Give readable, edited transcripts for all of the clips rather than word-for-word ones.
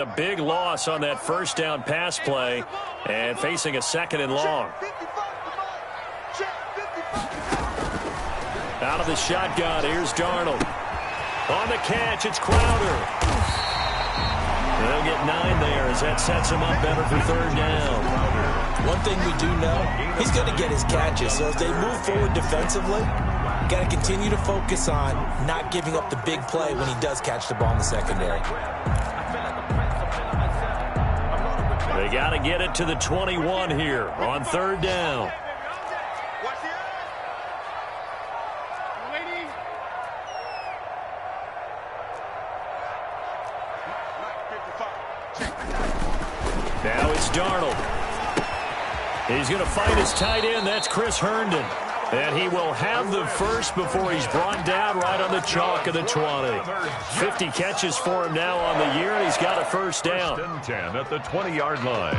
A big loss on that first down pass play and facing a 2nd and long. Out of the shotgun, here's Darnold. On the catch, it's Crowder. They'll get 9 there as that sets him up better for 3rd down. One thing we do know, he's going to get his catches. So as they move forward defensively, got to continue to focus on not giving up the big play when he does catch the ball in the secondary. They got to get it to the 21 here on 3rd down. Now it's Darnold. He's going to find his tight end. That's Chris Herndon. And he will have the first before he's brought down right on the chalk of the 20. 50 catches for him now on the year, and he's got a first down. 10 at the 20-yard line.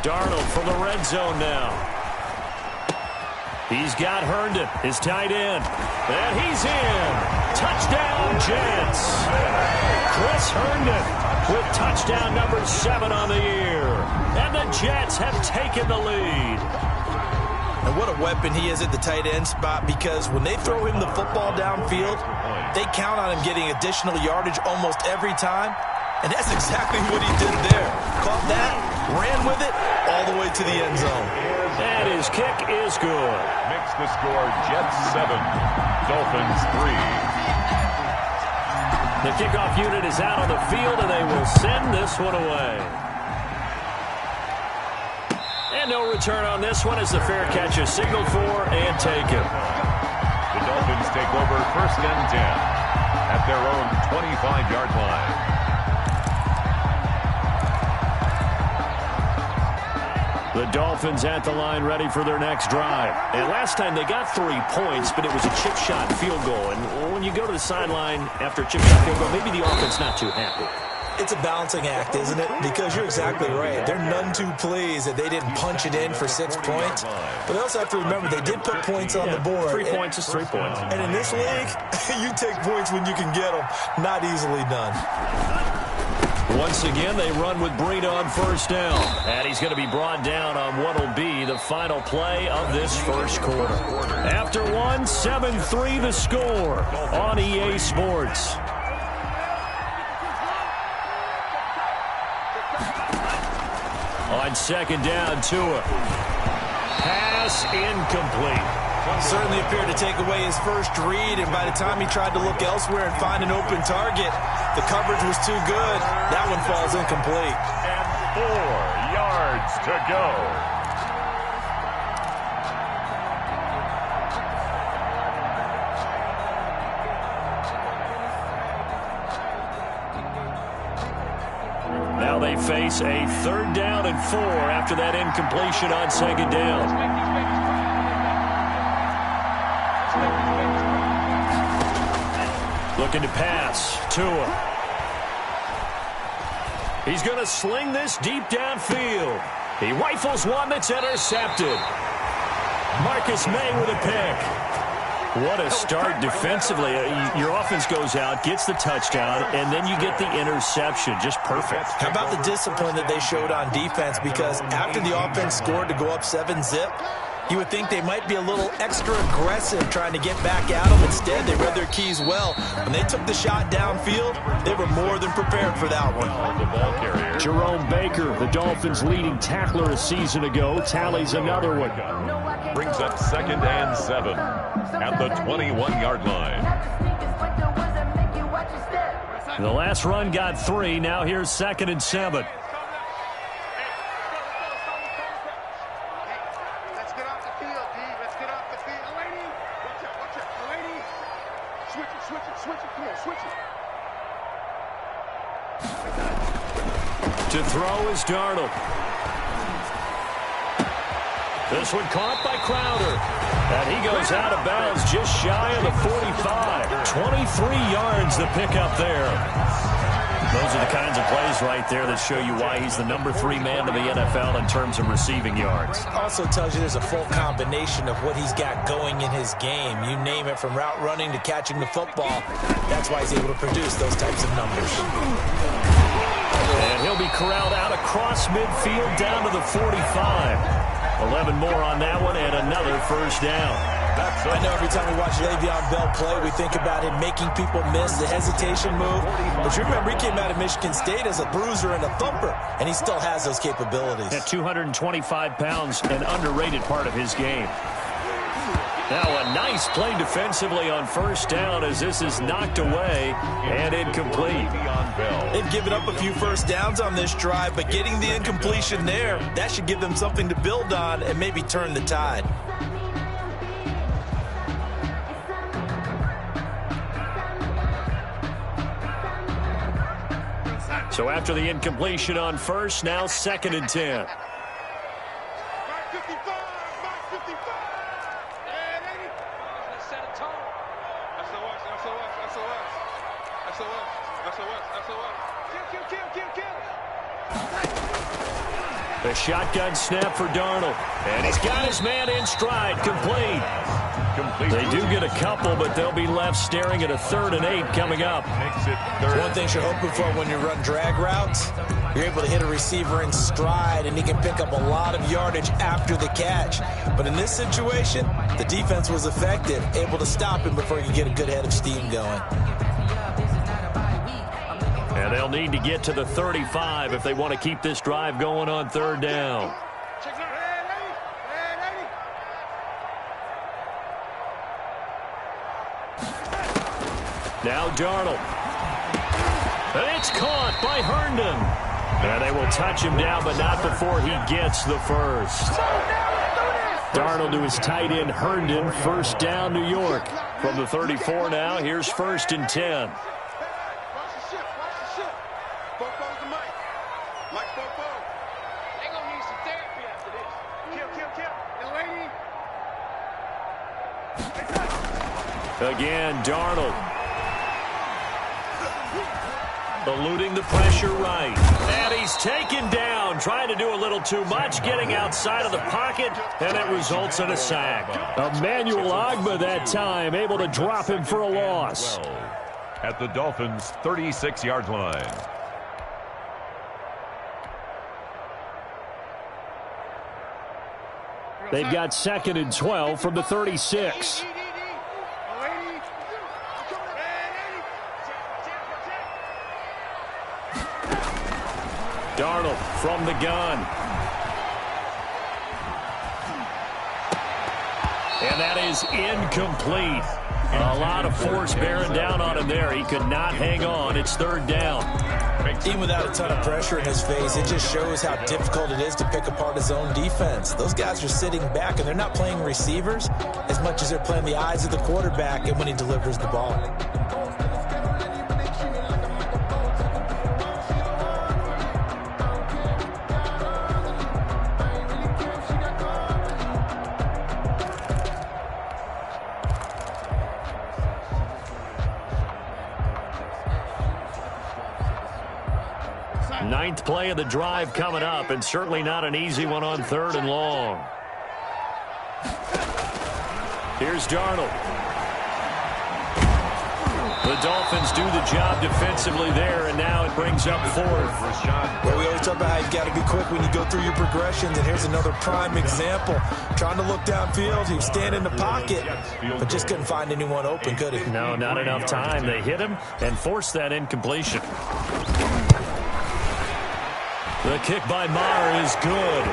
Darnold from the red zone now. He's got Herndon, his tight end. And he's in. Touchdown, Jets. Chris Herndon with touchdown number 7 on the year. And the Jets have taken the lead. And what a weapon he is at the tight end spot, because when they throw him the football downfield, they count on him getting additional yardage almost every time. And that's exactly what he did there. Caught that, ran with it, all the way to the end zone. And his kick is good. Makes the score Jets 7, Dolphins 3. The kickoff unit is out on the field, and they will send this one away. And no return on this one as the fair catch is signaled for and taken. The Dolphins take over 1st and 10 at their own 25-yard line. The Dolphins at the line ready for their next drive. And last time they got 3 points, but it was a chip shot field goal. And when you go to the sideline after a chip shot field goal, maybe the offense not too happy. It's a balancing act, isn't it? Because you're exactly right. They're none too pleased that they didn't punch it in for 6 points. But they also have to remember they did put points on the board. 3 points is 3 points. And in this league, you take points when you can get them. Not easily done. Once again, they run with Breida on 1st down. And he's going to be brought down on what will be the final play of this first quarter. After one, 7-3 the score on EA Sports. On 2nd down, Tua. Pass incomplete. Certainly appeared to take away his first read, and by the time he tried to look elsewhere and find an open target, the coverage was too good. That one falls incomplete. And 4 yards to go. Now they face a 3rd down and 4 after that incompletion on 2nd down. Looking to pass. Tua. He's going to sling this deep downfield. He rifles one that's intercepted. Marcus May with a pick. What a start defensively. Your offense goes out, gets the touchdown, and then you get the interception. Just perfect. How about the discipline that they showed on defense? Because after the offense scored to go up 7-zip, you would think they might be a little extra aggressive trying to get back at them. Instead, they read their keys well. When they took the shot downfield, they were more than prepared for that one. The ball carrier. Jerome Baker, the Dolphins' leading tackler a season ago, tallies another one. Brings up 2nd and 7 at the 21-yard line. The last run got 3. Now here's 2nd and 7. To throw is Darnold. This one caught by Crowder. And he goes out of bounds just shy of the 45. 23 yards to pick up there. Those are the kinds of plays right there that show you why he's the number 3 man in the NFL in terms of receiving yards. Also tells you there's a full combination of what he's got going in his game. You name it, from route running to catching the football. That's why he's able to produce those types of numbers. And he'll be corralled out across midfield down to the 45. 11 more on that one and another first down. I know every time we watch Le'Veon Bell play, we think about him making people miss the hesitation move. But you remember, he came out of Michigan State as a bruiser and a thumper, and he still has those capabilities. At 225 pounds, an underrated part of his game. Now a nice play defensively on first down as this is knocked away and incomplete. They've given up a few first downs on this drive, but getting the incompletion there, that should give them something to build on and maybe turn the tide. So after the incompletion on first, now 2nd and 10. The shotgun snap for Darnold. And he's got his man in stride. Complete. They do get a couple, but they'll be left staring at a 3rd and 8 coming up. One thing you're hoping for when you run drag routes, you're able to hit a receiver in stride, and he can pick up a lot of yardage after the catch. But in this situation, the defense was effective, able to stop him before he could get a good head of steam going. And they'll need to get to the 35 if they want to keep this drive going on 3rd down. Now Darnold. And it's caught by Herndon. And they will touch him down, but not before he gets the first. Darnold to his tight end Herndon. First down, New York. From the 34 now, here's 1st and 10. Again, Darnold. Eluding the pressure right. And he's taken down, trying to do a little too much, getting outside of the pocket, and it results in a sack. Emmanuel Ogbah that time, able to drop him for a loss. At the Dolphins' 36-yard line. They've got 2nd and 12 from the 36. Darnold from the gun. And that is incomplete. A lot of force bearing down on him there. He could not hang on. It's 3rd down. Even without a ton of pressure in his face, it just shows how difficult it is to pick apart his own defense. Those guys are sitting back, and they're not playing receivers as much as they're playing the eyes of the quarterback and when he delivers the ball. Ninth play of the drive coming up, and certainly not an easy one on 3rd and long. Here's Darnold. The Dolphins do the job defensively there, and now it brings up 4th. Well, we always talk about how you've got to be quick when you go through your progressions, and here's another prime example. Trying to look downfield, he was standing in the pocket, but just couldn't find anyone open, could he? No, not enough time. They hit him and forced that incompletion. The kick by Maher is good.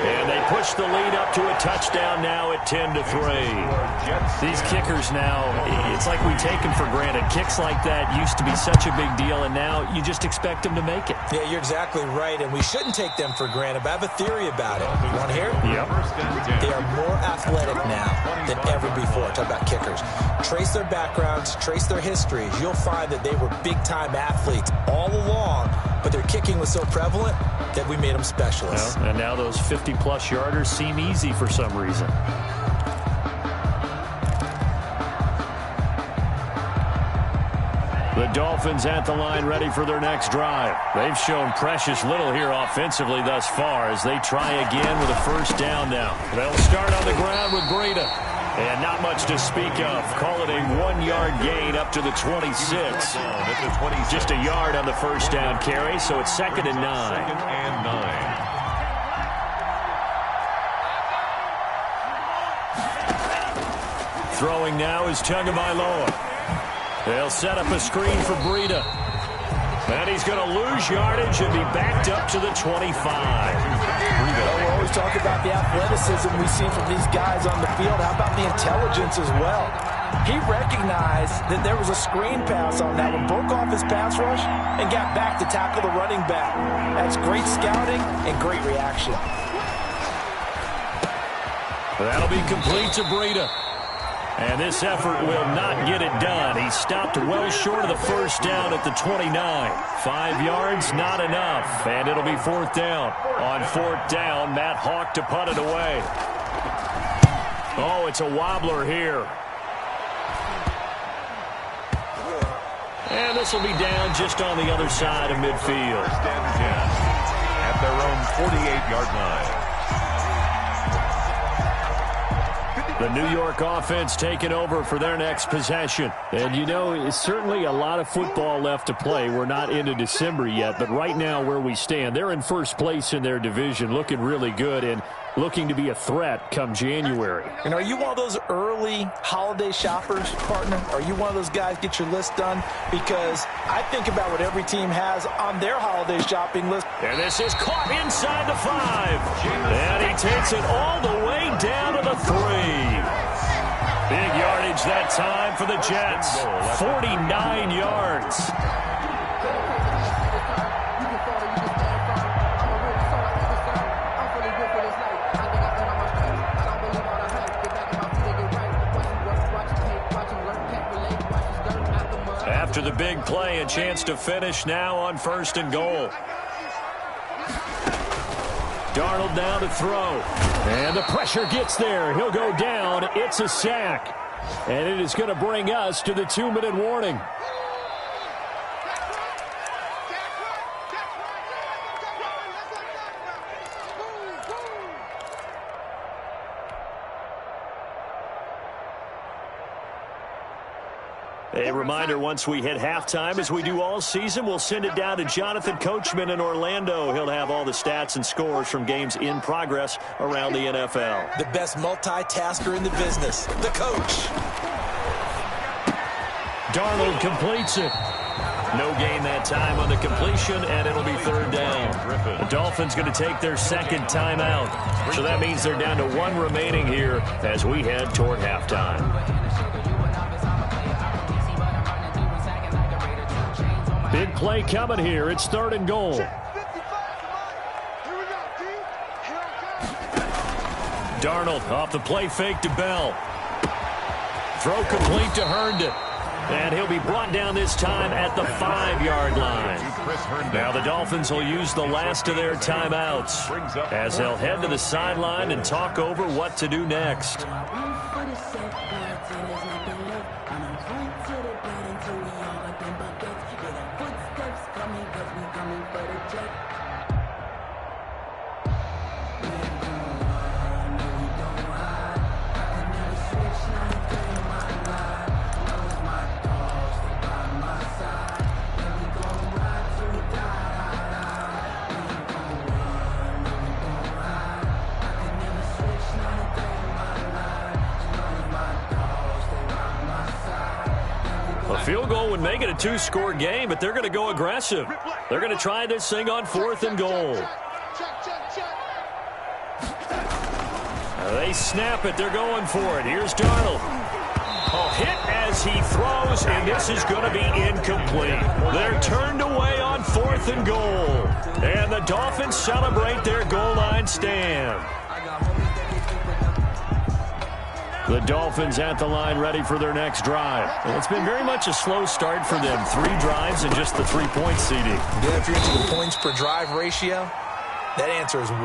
And they push the lead up to a touchdown now at 10-3. These kickers now, it's like we take them for granted. Kicks like that used to be such a big deal, and now you just expect them to make it. Yeah, you're exactly right, and we shouldn't take them for granted, but I have a theory about it. You want to hear it? Yep. They are more athletic now than ever before. Talk about kickers. Trace their backgrounds, trace their histories. You'll find that they were big-time athletes all along, but their kicking was so prevalent that we made them specialists. Well, and now those 50-plus yarders seem easy for some reason. The Dolphins at the line ready for their next drive. They've shown precious little here offensively thus far as they try again with a first down now. They'll start on the ground with Breida. And not much to speak of. Call it a 1-yard gain up to the 26. Just a yard on the first down carry, so it's 2nd and 9. 2nd and 9. Throwing now is Tagovailoa. They'll set up a screen for Breida. And he's going to lose yardage and be backed up to the 25. Well, we always talk about the athleticism we see from these guys on the field. How about the intelligence as well? He recognized that there was a screen pass on that one, broke off his pass rush, and got back to tackle the running back. That's great scouting and great reaction. That'll be complete to Breida. And this effort will not get it done. He stopped well short of the first down at the 29. 5 yards, not enough. And it'll be 4th down. On 4th down, Matt Hawk to punt it away. Oh, it's a wobbler here. And this will be down just on the other side of midfield. 1st and 10 at their own 48-yard line. The New York offense taking over for their next possession. And, you know, it's certainly a lot of football left to play. We're not into December yet, but right now where we stand, they're in first place in their division, looking really good and looking to be a threat come January. And are you one of those early holiday shoppers, partner? Are you one of those guys get your list done? Because I think about what every team has on their holiday shopping list. And this is caught inside the 5. And he takes it all the way down to the 3. Big yardage that time for the Jets. 49 yards. After the big play, a chance to finish now on 1st and goal. Darnold now to throw. And the pressure gets there. He'll go down. It's a sack. And it is going to bring us to the 2-minute warning. A reminder, once we hit halftime, as we do all season, we'll send it down to Jonathan Coachman in Orlando. He'll have all the stats and scores from games in progress around the NFL. The best multitasker in the business, the coach. Darnold completes it. No gain that time on the completion, and it'll be 3rd down. The Dolphins going to take their 2nd timeout. So that means they're down to 1 remaining here as we head toward halftime. Big play coming here. It's 3rd and goal. Darnold off the play fake to Bell. Throw complete to Herndon. And he'll be brought down this time at the 5-yard line. Now the Dolphins will use the last of their timeouts as they'll head to the sideline and talk over what to do next. Field goal would make it a 2-score game, but they're going to go aggressive. They're going to try this thing on 4th and goal. They snap it. They're going for it. Here's Darnold. Oh, hit as he throws, and this is going to be incomplete. They're turned away on 4th and goal. And the Dolphins celebrate their goal line stand. The Dolphins at the line ready for their next drive. And it's been very much a slow start for them. 3 drives and just the 3-point CD. Yeah, if you're into the points per drive ratio, that answer is 1.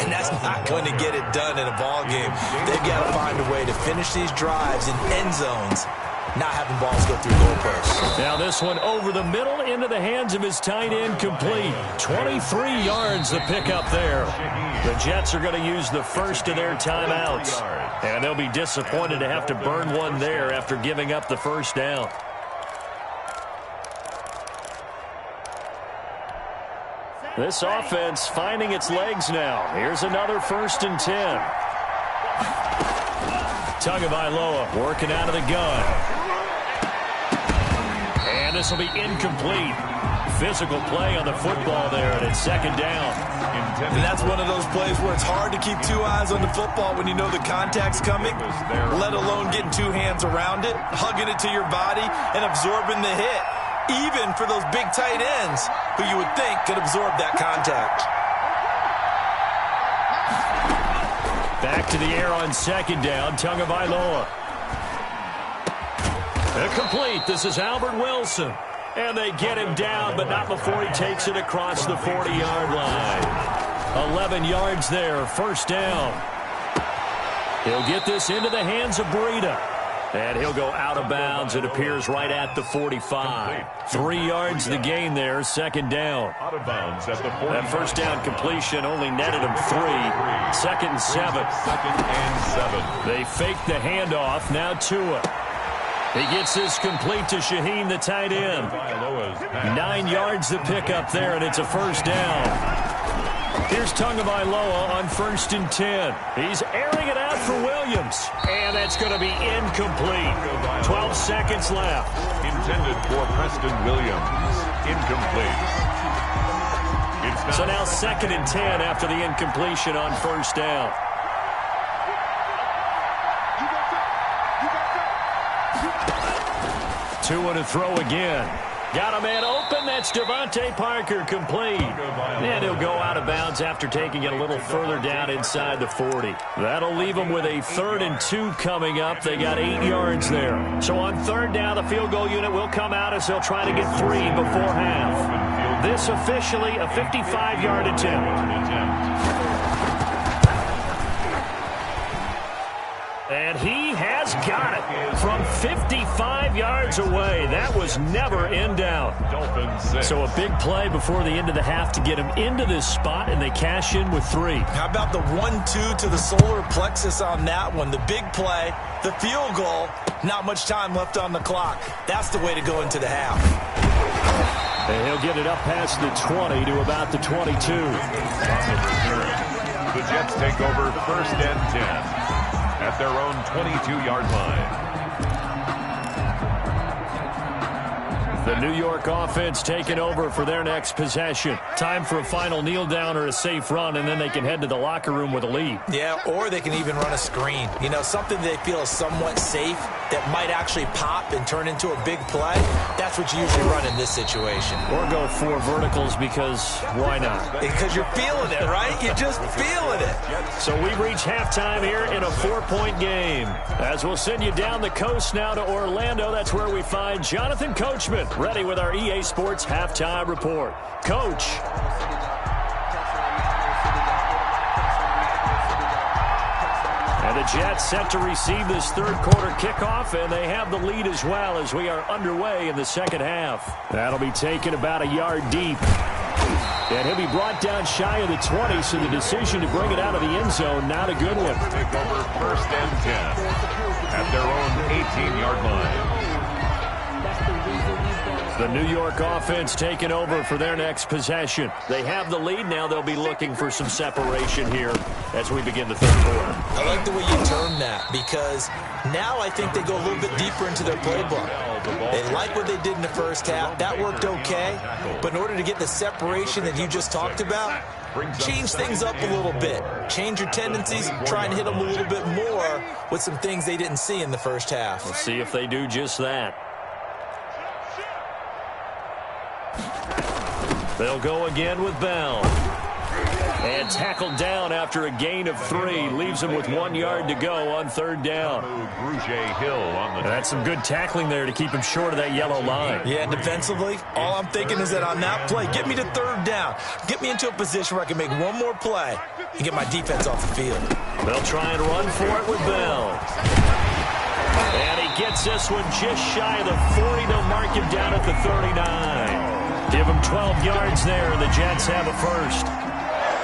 And that's not going to get it done in a ball game. They've got to find a way to finish these drives in end zones, not having balls go through goalposts. Now this one over the middle into the hands of his tight end, complete. 23 yards the pickup there. The Jets are going to use the first of their timeouts. And they'll be disappointed to have to burn one there after giving up the first down. This offense finding its legs now. Here's another 1st and 10. Tagovailoa working out of the gun. And this will be incomplete. Physical play on the football there, and it's 2nd down. And that's one of those plays where it's hard to keep 2 eyes on the football when you know the contact's coming, let alone getting 2 hands around it, hugging it to your body, and absorbing the hit, even for those big tight ends who you would think could absorb that contact. Back to the air on 2nd down, Tagovailoa. Complete. This is Albert Wilson. And they get him down, but not before he takes it across the 40-yard line. 11 yards there, 1st down. He'll get this into the hands of Breida. And he'll go out of bounds. It appears right at the 45. 3 yards the gain there, 2nd down. Out of bounds at the 45. That 1st down completion only netted him 3. 2nd and 7. 2nd and 7. They fake the handoff. Now Tua. He gets this complete to Shaheen, the tight end. 9 yards the pickup there, and it's a 1st down. Here's Tagovailoa on 1st and 10. He's airing it out for Williams. And that's going to be incomplete. 12 seconds left. Intended for Preston Williams. Incomplete. So now 2nd and 10 after the incompletion on 1st down. Tua to throw again. Got a man open. That's Devontae Parker, complete. And he'll go out of bounds after taking it a little further down inside the 40. That'll leave them with a 3rd and 2 coming up. They got 8 yards there. So on 3rd down, the field goal unit will come out as they'll try to get 3 before half. This officially a 55-yard attempt. And he has got it from 55 yards away. That was never in doubt. So a big play before the end of the half to get him into this spot, and they cash in with 3. How about the 1-2 to the solar plexus on that one? The big play, the field goal, not much time left on the clock. That's the way to go into the half. And he'll get it up past the 20 to about the 22. The Jets take over 1st and 10. At their own 22-yard line. The New York offense taking over for their next possession. Time for a final kneel down or a safe run, and then they can head to the locker room with a lead. Yeah, or they can even run a screen. You know, something they feel is somewhat safe that might actually pop and turn into a big play. That's what you usually run in this situation. Or go 4 verticals because why not? Because you're feeling it, right? You're just feeling it. So we reach halftime here in a 4-point game. As we'll send you down the coast now to Orlando, that's where we find Jonathan Coachman, ready with our EA Sports Halftime Report. Coach. And the Jets set to receive this 3rd quarter kickoff, and they have the lead as well as we are underway in the 2nd half. That'll be taken about a yard deep. And he'll be brought down shy of the 20, so the decision to bring it out of the end zone, not a good one. Take over 1st and 10 at their own 18-yard line. The New York offense taking over for their next possession. They have the lead. Now they'll be looking for some separation here as we begin the 3rd quarter. I like the way you term that, because now I think they go a little bit deeper into their playbook. They like what they did in the 1st half. That worked okay. But in order to get the separation that you just talked about, change things up a little bit. Change your tendencies. Try and hit them a little bit more with some things they didn't see in the 1st half. Let's see if they do just that. They'll go again with Bell. And tackled down after a gain of 3. Leaves him with 1 yard to go on 3rd down. That's some good tackling there to keep him short of that yellow line. Yeah, and defensively, all I'm thinking is that on that play, get me to 3rd down. Get me into a position where I can make one more play and get my defense off the field. They'll try and run for it with Bell. And he gets this one just shy of the 40. They'll mark him down at the 39. Give him 12 yards there, and the Jets have a first.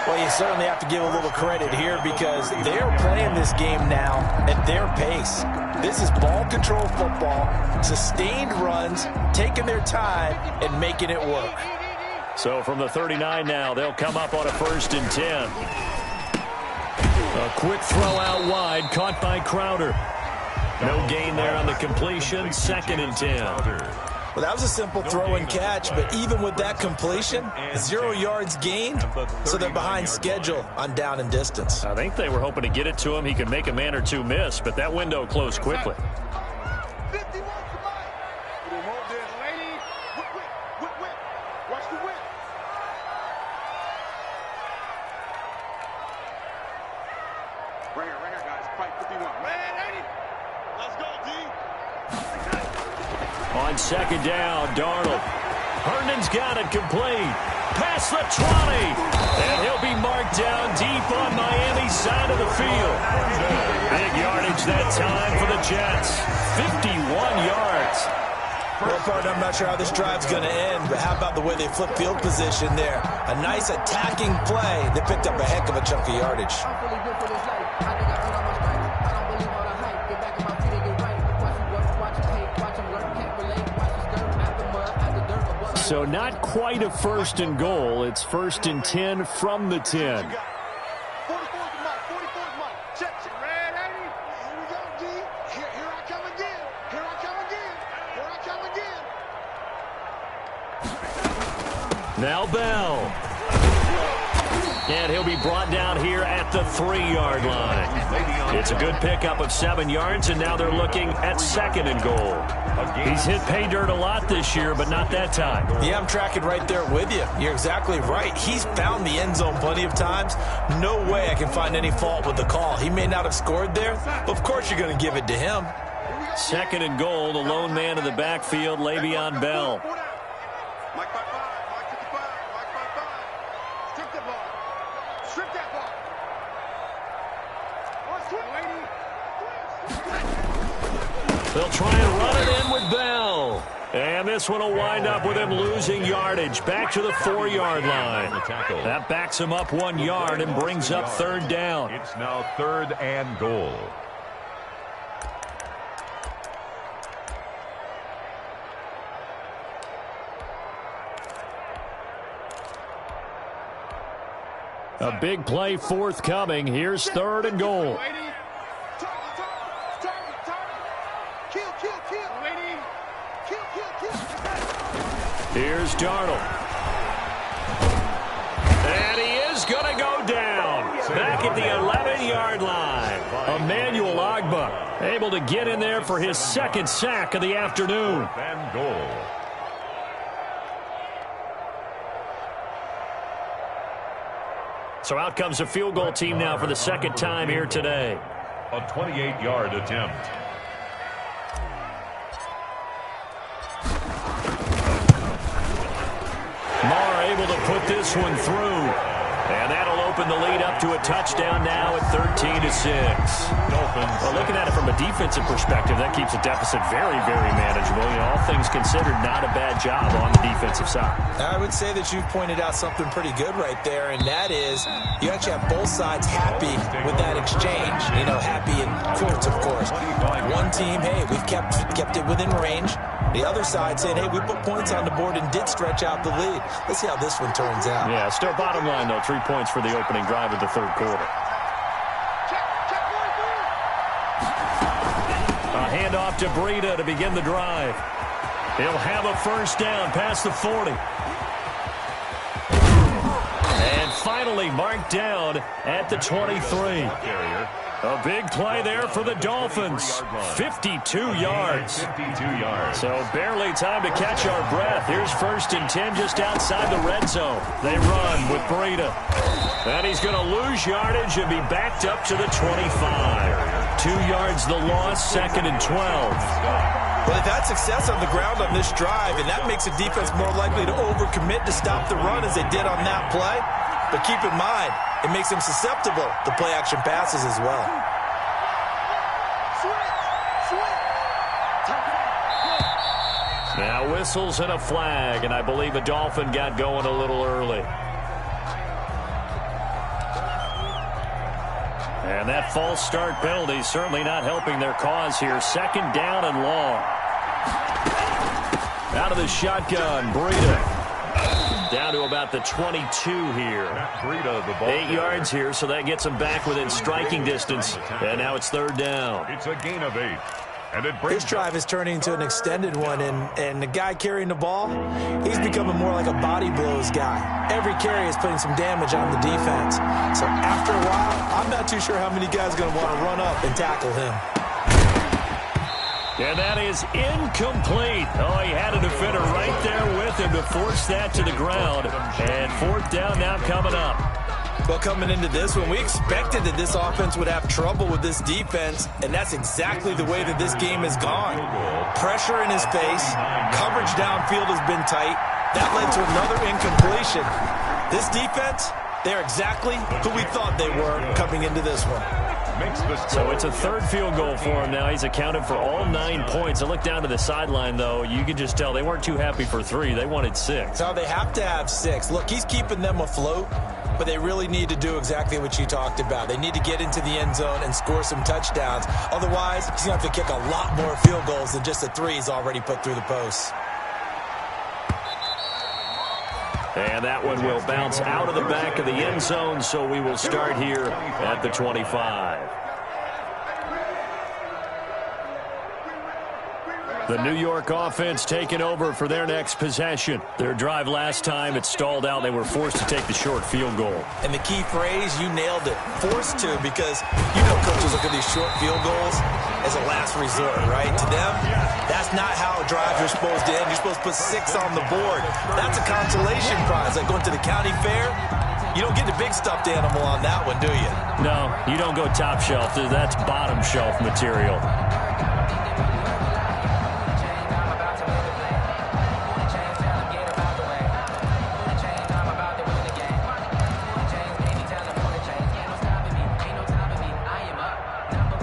Well, you certainly have to give a little credit here because they're playing this game now at their pace. This is ball control football, sustained runs, taking their time, and making it work. So from the 39 now, they'll come up on a 1st and 10. A quick throw out wide, caught by Crowder. No gain there on the completion, 2nd and 10. Well, that was a simple throw and catch, but even with that completion, 0 yards gained, so they're behind schedule on down and distance. I think they were hoping to get it to him. He could make a man or two miss, but that window closed quickly. On 2nd down, Darnold. Herndon's got it complete. Past the 20. And he'll be marked down deep on Miami's side of the field. Big yardage that time for the Jets. 51 yards. Well, partner, I'm not sure how this drive's going to end, but how about the way they flip field position there? A nice attacking play. They picked up a heck of a chunk of yardage. So not quite a 1st and goal. It's 1st and 10 from the 10. Now Bell. And he'll be brought down here at the 3-yard line. It's a good pickup of 7 yards, and now they're looking at 2nd and goal. He's hit pay dirt a lot this year, but not that time. Yeah, I'm tracking right there with you. You're exactly right. He's found the end zone plenty of times. No way I can find any fault with the call. He may not have scored there, but of course you're going to give it to him. 2nd and goal, the lone man in the backfield, Le'Veon Bell. They'll try and run it in with Bell. And this one will wind up with him losing yardage. Back to the 4-yard line. That backs him up 1 yard and brings up 3rd down. It's now 3rd and goal. A big play forthcoming. Here's 3rd and goal. Here's Darnold. And he is going to go down. Back at the 11-yard line. Emmanuel Ogbah able to get in there for his 2nd sack of the afternoon. And goal. So out comes a field goal team now for the 2nd time here today. A 28-yard attempt. Marr able to put this one through. And that'll open the lead up to a touchdown now at 13-6. Dolphins. Well, looking at it from a defensive perspective, that keeps the deficit very, very manageable. You know, all things considered, not a bad job on the defensive side. I would say that you've pointed out something pretty good right there, and that is you actually have both sides happy with that exchange. You know, happy in quotes, of course. One team, hey, we've kept it within range. The other side saying, hey, we put points on the board and did stretch out the lead. Let's see how this one turns out. Yeah, still bottom line, though. 3 points for the opening drive of the 3rd quarter. A handoff to Breida to begin the drive. He'll have a 1st down past the 40. And finally marked down at the 23. A big play there for the Dolphins. 52 yards. 52 yards. So barely time to catch our breath. Here's 1st and 10 just outside the red zone. They run with Breida. And he's going to lose yardage and be backed up to the 25. 2 yards the loss, 2nd and 12. Well, they've had success on the ground on this drive, and that makes the defense more likely to overcommit to stop the run as they did on that play. But keep in mind, it makes them susceptible to play-action passes as well. Now whistles and a flag, and I believe a Dolphin got going a little early. And that false start penalty certainly not helping their cause here. 2nd down and long. Out of the shotgun, Breida. Down to about the 22 here. 8 yards here, so that gets them back within striking distance. And now it's 3rd down. It's a gain of 8. And this drive is turning into an extended one, and the guy carrying the ball, he's becoming more like a body blows guy. Every carry is putting some damage on the defense. So after a while, I'm not too sure how many guys are going to want to run up and tackle him. And that is incomplete. Oh, he had a defender right there with him to force that to the ground. And 4th down now coming up. Well, coming into this one, we expected that this offense would have trouble with this defense, and that's exactly the way that this game has gone. Pressure in his face, coverage downfield has been tight. That led to another incompletion. This defense, they're exactly who we thought they were coming into this one. So it's a 3rd field goal for him now. He's accounted for all 9 points. I look down to the sideline, though. You can just tell they weren't too happy for 3. They wanted 6. So they have to have 6. Look, he's keeping them afloat, but they really need to do exactly what you talked about. They need to get into the end zone and score some touchdowns. Otherwise, he's going to have to kick a lot more field goals than just the 3 he's already put through the posts. And that one will bounce out of the back of the end zone, so we will start here at the 25. The New York offense taking over for their next possession. Their drive last time, it stalled out. They were forced to take the short field goal. And the key phrase, you nailed it. Forced to, because you know coaches look at these short field goals as a last resort, right? To them, that's not how drives are supposed to end. You're supposed to put 6 on the board. That's a consolation prize. Like going to the county fair, you don't get the big stuffed animal on that one, do you? No, you don't go top shelf. That's bottom shelf material.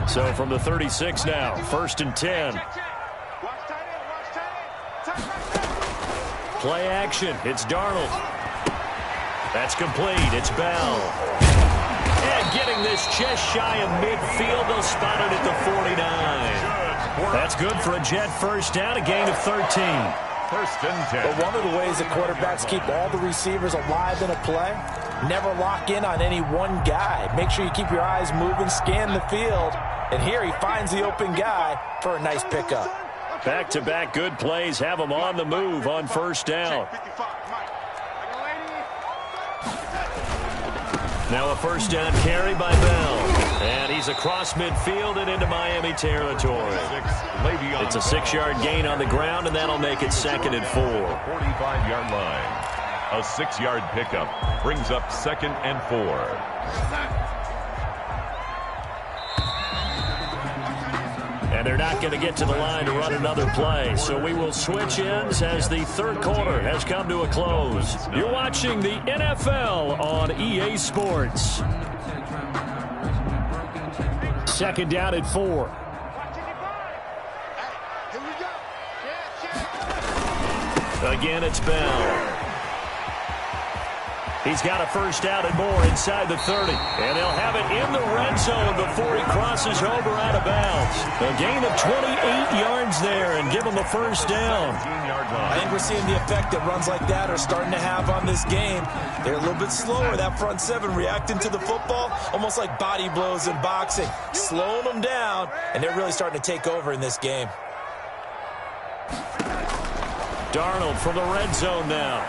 So from the 36 now, 1st and 10. Play action. It's Darnold. That's complete. It's Bell. And getting this just shy of midfield. They'll spot it at the 49. That's good for a Jet 1st down, a gain of 13. 1st and 10. But one of the ways that quarterbacks keep all the receivers alive in a play, never lock in on any one guy. Make sure you keep your eyes moving, scan the field. And here he finds the open guy for a nice pickup. Back-to-back good plays have him on the move on 1st down. Now a 1st down carry by Bell. And he's across midfield and into Miami territory. It's a 6-yard gain on the ground, and that'll make it 2nd and 4. 45-yard line. A 6-yard pickup brings up 2nd and 4. And they're not going to get to the line to run another play. So we will switch ends as the 3rd quarter has come to a close. You're watching the NFL on EA Sports. 2nd down at 4. Again, it's Bell. He's got a 1st down and more inside the 30. And they'll have it in the red zone before he crosses over out of bounds. A gain of 28 yards there and give him a 1st down. I think we're seeing the effect that runs like that are starting to have on this game. They're a little bit slower, that front 7 reacting to the football, almost like body blows in boxing, slowing them down, and they're really starting to take over in this game. Darnold from the red zone now.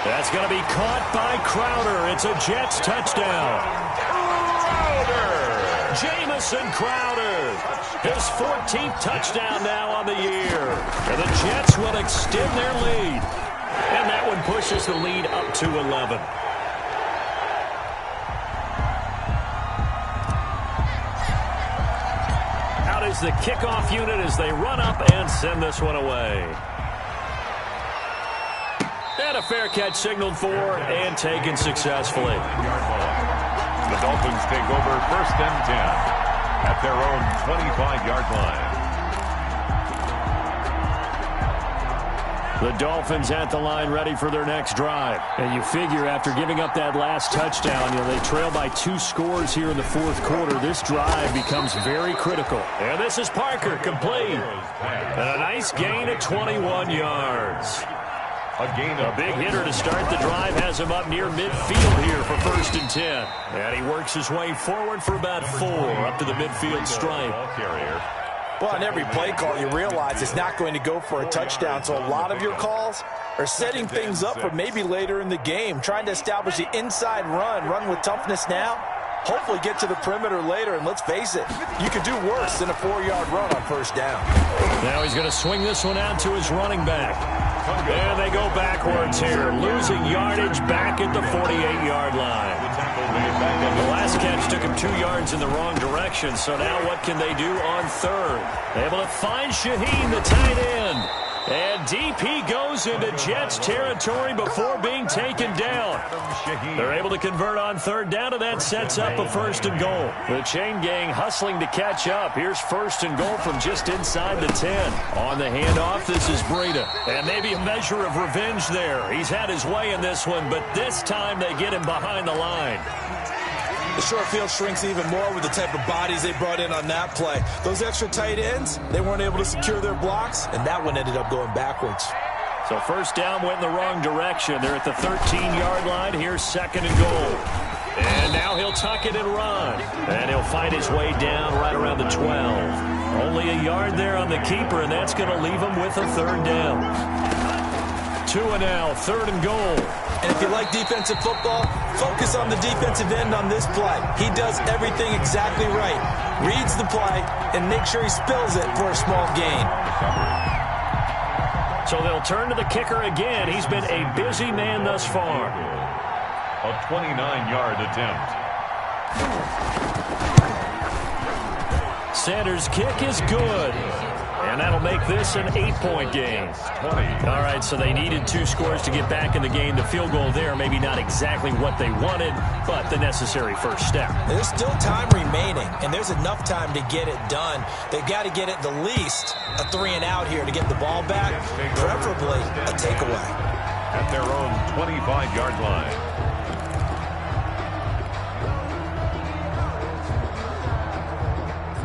That's going to be caught by Crowder. It's a Jets touchdown. Crowder Jamison Crowder, his 14th touchdown now on the year. And the Jets will extend their lead. And that one pushes the lead up to 11. Out is the kickoff unit as they run up and send this one away. And a fair catch signaled for and taken successfully. The Dolphins take over 1st and 10 at their own 25-yard line. The Dolphins at the line ready for their next drive. And you figure after giving up that last touchdown, they trail by 2 scores here in the 4th quarter. This drive becomes very critical. And this is Parker, complete. And a nice gain of 21 yards. A big hitter to start the drive has him up near midfield here for 1st and 10. And he works his way forward for about 4 up to the midfield stripe. Well, on every play call, you realize it's not going to go for a touchdown. So a lot of your calls are setting things up for maybe later in the game, trying to establish the inside run with toughness now. Hopefully get to the perimeter later, and let's face it, you could do worse than a 4-yard run on 1st down. Now he's going to swing this one out to his running back. And they go backwards here, losing yardage back at the 48-yard line. The last catch took him 2 yards in the wrong direction, so now what can they do on 3rd? Able to find Shaheen, the tight end. And deep he goes into Jets territory before being taken down. They're able to convert on 3rd down, and that sets up a 1st and goal. The chain gang hustling to catch up. Here's 1st and goal from just inside the 10. On the handoff, this is Breida. And maybe a measure of revenge there. He's had his way in this one, but this time they get him behind the line. The short field shrinks even more with the type of bodies they brought in on that play. Those extra tight ends, they weren't able to secure their blocks, and that one ended up going backwards. So 1st down went in the wrong direction. They're at the 13-yard line. Here's 2nd and goal. And now he'll tuck it and run. And he'll find his way down right around the 12. Only a yard there on the keeper, and that's going to leave him with a 3rd down. 2 and now, 3rd and goal. And if you like defensive football, focus on the defensive end on this play. He does everything exactly right. Reads the play and makes sure he spills it for a small gain. So they'll turn to the kicker again. He's been a busy man thus far. A 29-yard attempt. Sanders' kick is good. And that'll make this an 8-point game. All right, so they needed 2 scores to get back in the game. The field goal there, maybe not exactly what they wanted, but the necessary first step. There's still time remaining, and there's enough time to get it done. They've got to get at the least a 3-and-out here to get the ball back, preferably a takeaway. At their own 25-yard line.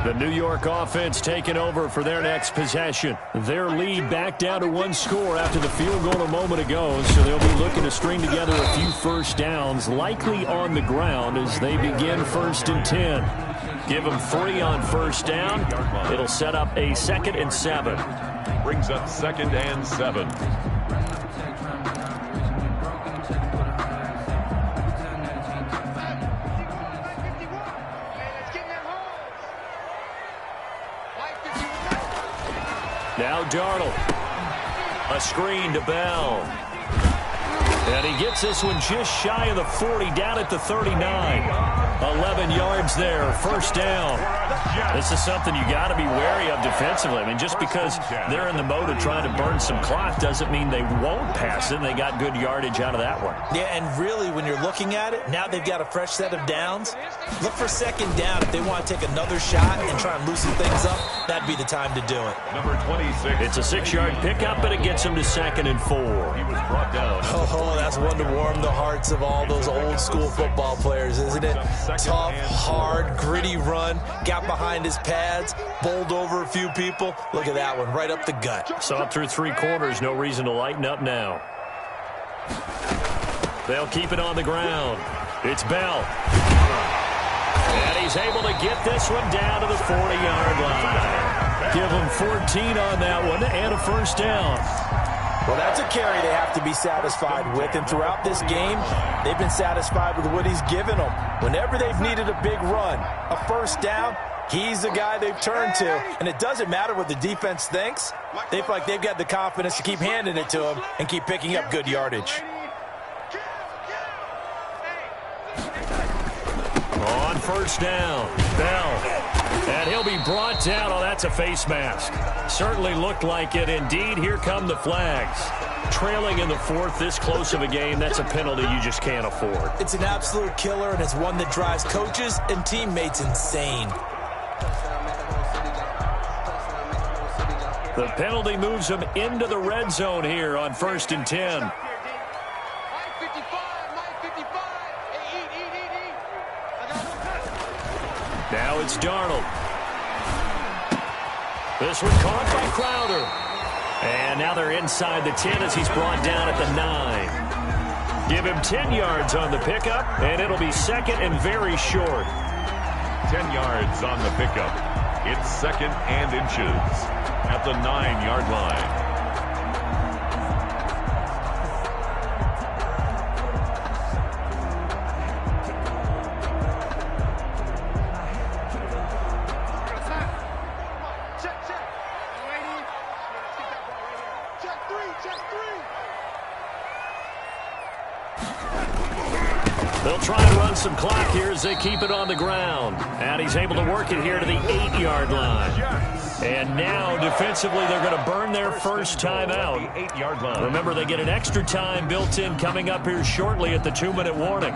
The New York offense taking over for their next possession. Their lead back down to 1 score after the field goal a moment ago, so they'll be looking to string together a few 1st downs, likely on the ground as they begin 1st and 10. Give them 3 on 1st down. It'll set up a 2nd and 7. Brings up 2nd and 7. Now Darnold. A screen to Bell. And he gets this one just shy of the 40, down at the 39. 11 yards there, 1st down. This is something you got to be wary of defensively. I mean, just because they're in the mode of trying to burn some clock doesn't mean they won't pass it. They got good yardage out of that one. Yeah, and really, when you're looking at it, now they've got a fresh set of downs. Look for 2nd down. If they want to take another shot and try and loosen things up, that'd be the time to do it. Number 26. It's a 6-yard pickup, but it gets him to 2nd and 4. He was brought down. Oh, that's one to warm the hearts of all those old school football players, isn't it? Tough, hard, gritty run. Got behind his pads, bowled over a few people. Look at that one, right up the gut. Saw through 3 quarters, no reason to lighten up now. They'll keep it on the ground. It's Bell. And he's able to get this one down to the 40-yard line. Give him 14 on that one and a 1st down. Well, that's a carry they have to be satisfied with, and throughout this game, they've been satisfied with what he's given them. Whenever they've needed a big run, a first down, he's the guy they've turned to, and it doesn't matter what the defense thinks. They feel like they've got the confidence to keep handing it to him and keep picking up good yardage. On first down, Bell. And he'll be brought down. Oh, that's a face mask. Certainly looked like it. Indeed, here come the flags. Trailing in the fourth, this close of a game, that's a penalty you just can't afford. It's an absolute killer, and it's one that drives coaches and teammates insane. The penalty moves them into the red zone here on 1st and 10. Now it's Darnold. This one caught by Crowder. And now they're inside the 10 as he's brought down at the 9. Give him 10 yards on the pickup, and it'll be second and very short. 10 yards on the pickup. It's second and inches at the 9-yard line. They'll try and run some clock here as they keep it on the ground. And he's able to work it here to the 8-yard line. And now, defensively, they're going to burn their first time out. Remember, they get an extra time built in coming up here shortly at the 2-minute warning.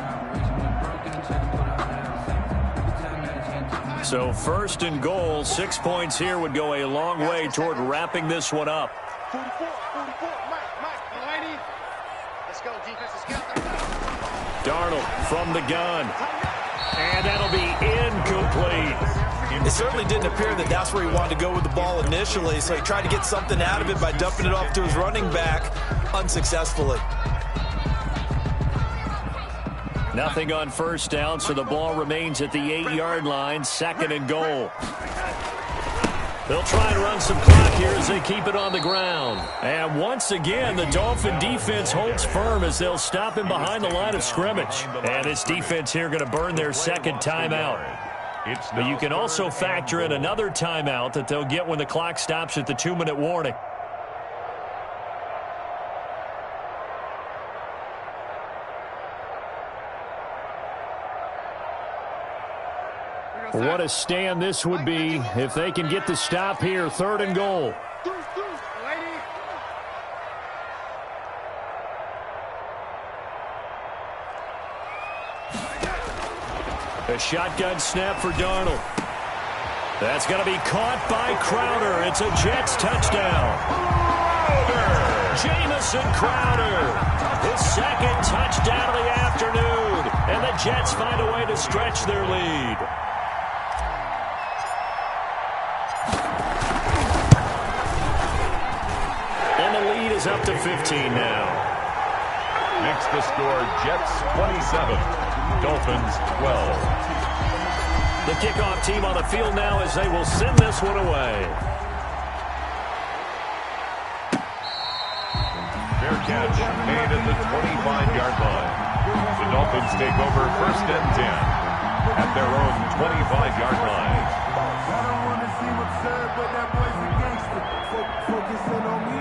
So 1st and goal, 6 points here would go a long way toward wrapping this one up. 44, Mike, let's go, defense, let's get out there. Darnold from the gun. And that'll be incomplete. It certainly didn't appear that that's where he wanted to go with the ball initially, so he tried to get something out of it by dumping it off to his running back unsuccessfully. Nothing on first down, so the ball remains at the 8-yard line, 2nd and goal. They'll try and run some clock here as they keep it on the ground. And once again, the Dolphin defense holds firm as they'll stop him behind the line of scrimmage. And this defense here going to burn their second timeout. But you can also factor in another timeout that they'll get when the clock stops at the 2-minute warning. What a stand this would be if they can get the stop here. 3rd and goal. A shotgun snap for Darnold. That's going to be caught by Crowder. It's a Jets touchdown. Jamison Crowder. His 2nd touchdown of the afternoon. And the Jets find a way to stretch their lead. Is up to 15 now. Makes the score Jets 27, Dolphins 12. The kickoff team on the field now as they will send this one away. Fair catch made at the 25-yard line. The Dolphins take over 1st and 10 at their own 25-yard line. I don't want to seem absurd, but that boy's a gangster. Focusing on me.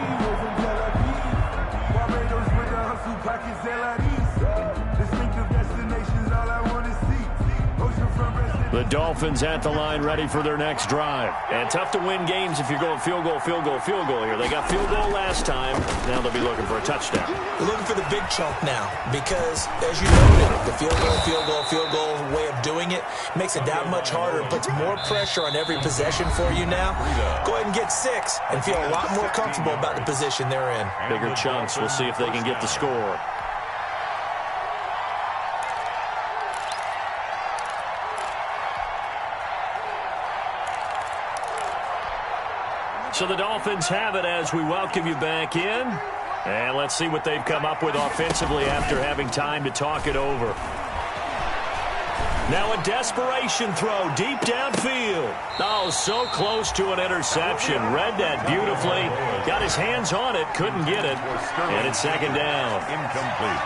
The Dolphins at the line ready for their next drive. And tough to win games if you're going field goal here. They got field goal last time. Now they'll be looking for a touchdown. They're looking for the big chunk now because, as you noted, the field goal way of doing it makes it that much harder. It puts more pressure on every possession for you now. Go ahead and get 6 and feel a lot more comfortable about the position they're in. Bigger chunks. We'll see if they can get the score. So the Dolphins have it as we welcome you back in. And let's see what they've come up with offensively after having time to talk it over. Now a desperation throw deep downfield. Oh, so close to an interception. Read that beautifully. Got his hands on it, couldn't get it. And it's second down. Incomplete.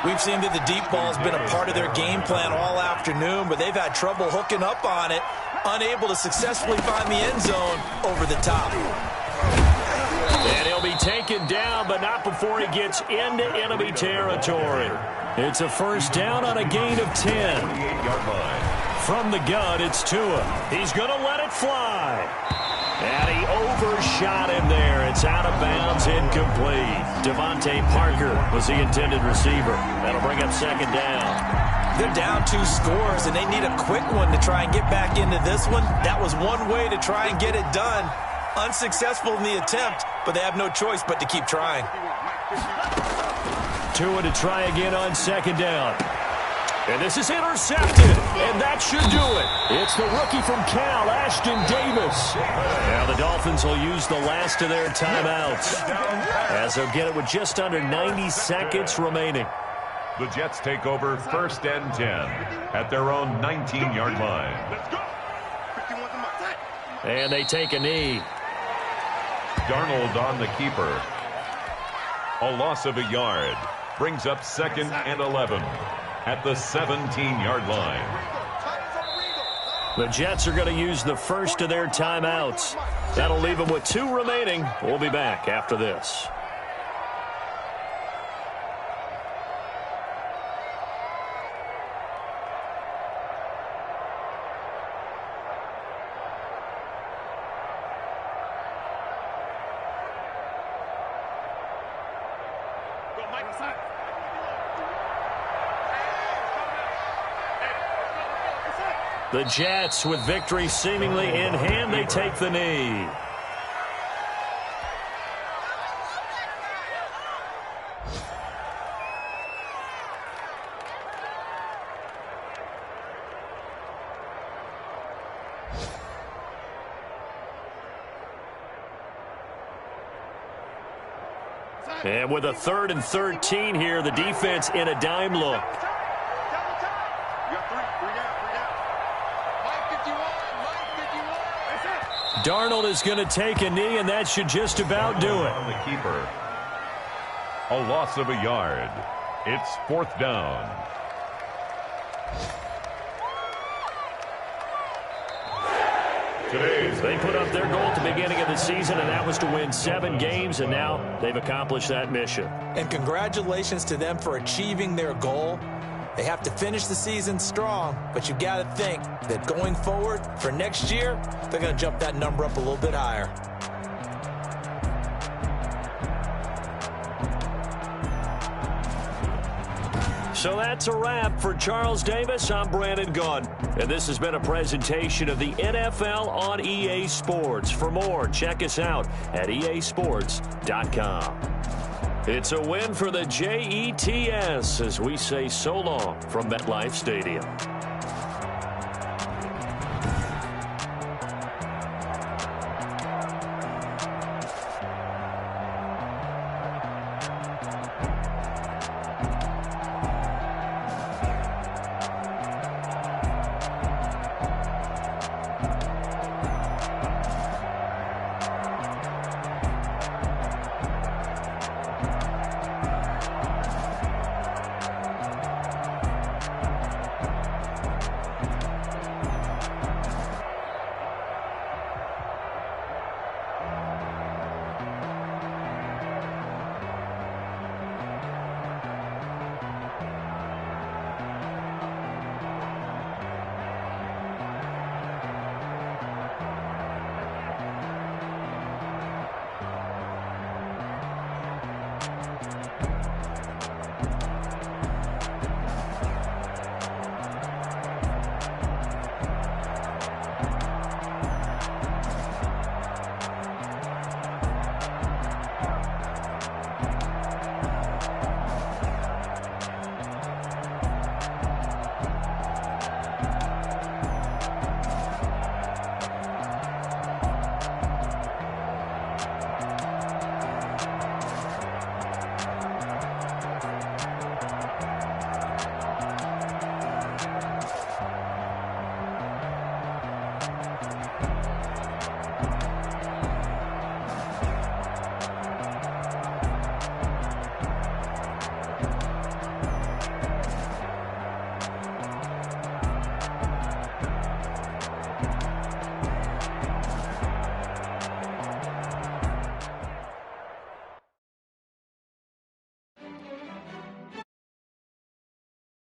We've seen that the deep ball has been a part of their game plan all afternoon, but they've had trouble hooking up on it, unable to successfully find the end zone over the top. And he'll be taken down, but not before he gets into enemy territory. It's a first down on a gain of 10. 28-yard line. From the gun, it's Tua. He's going to let it fly. And he overshot him there. It's out of bounds, incomplete. Devontae Parker was the intended receiver. That'll bring up second down. They're down 2 scores, and they need a quick one to try and get back into this one. That was one way to try and get it done. Unsuccessful in the attempt, but they have no choice but to keep trying. Tua to try again on second down. And this is intercepted, and that should do it. It's the rookie from Cal, Ashton Davis. Now the Dolphins will use the last of their timeouts, as they'll get it with just under 90 seconds remaining. The Jets take over first and 10 at their own 19-yard line. And they take a knee. Darnold on the keeper. A loss of a yard. Brings up second and 11 at the 17-yard line. The Jets are going to use the first of their timeouts. That'll leave them with 2 remaining. We'll be back after this. The Jets, with victory seemingly in hand, they take the knee. And with a 3rd and 13 here, the defense in a dime look. Darnold is going to take a knee, and that should just about do it. On the keeper. A loss of a yard. It's 4th down. They put up their goal at the beginning of the season, and that was to win 7 games, and now they've accomplished that mission. And congratulations to them for achieving their goal. They have to finish the season strong, but you've got to think that going forward for next year, they're going to jump that number up a little bit higher. So that's a wrap for Charles Davis. I'm Brandon Gaudin, and this has been a presentation of the NFL on EA Sports. For more, check us out at easports.com. It's a win for the Jets as we say so long from MetLife Stadium.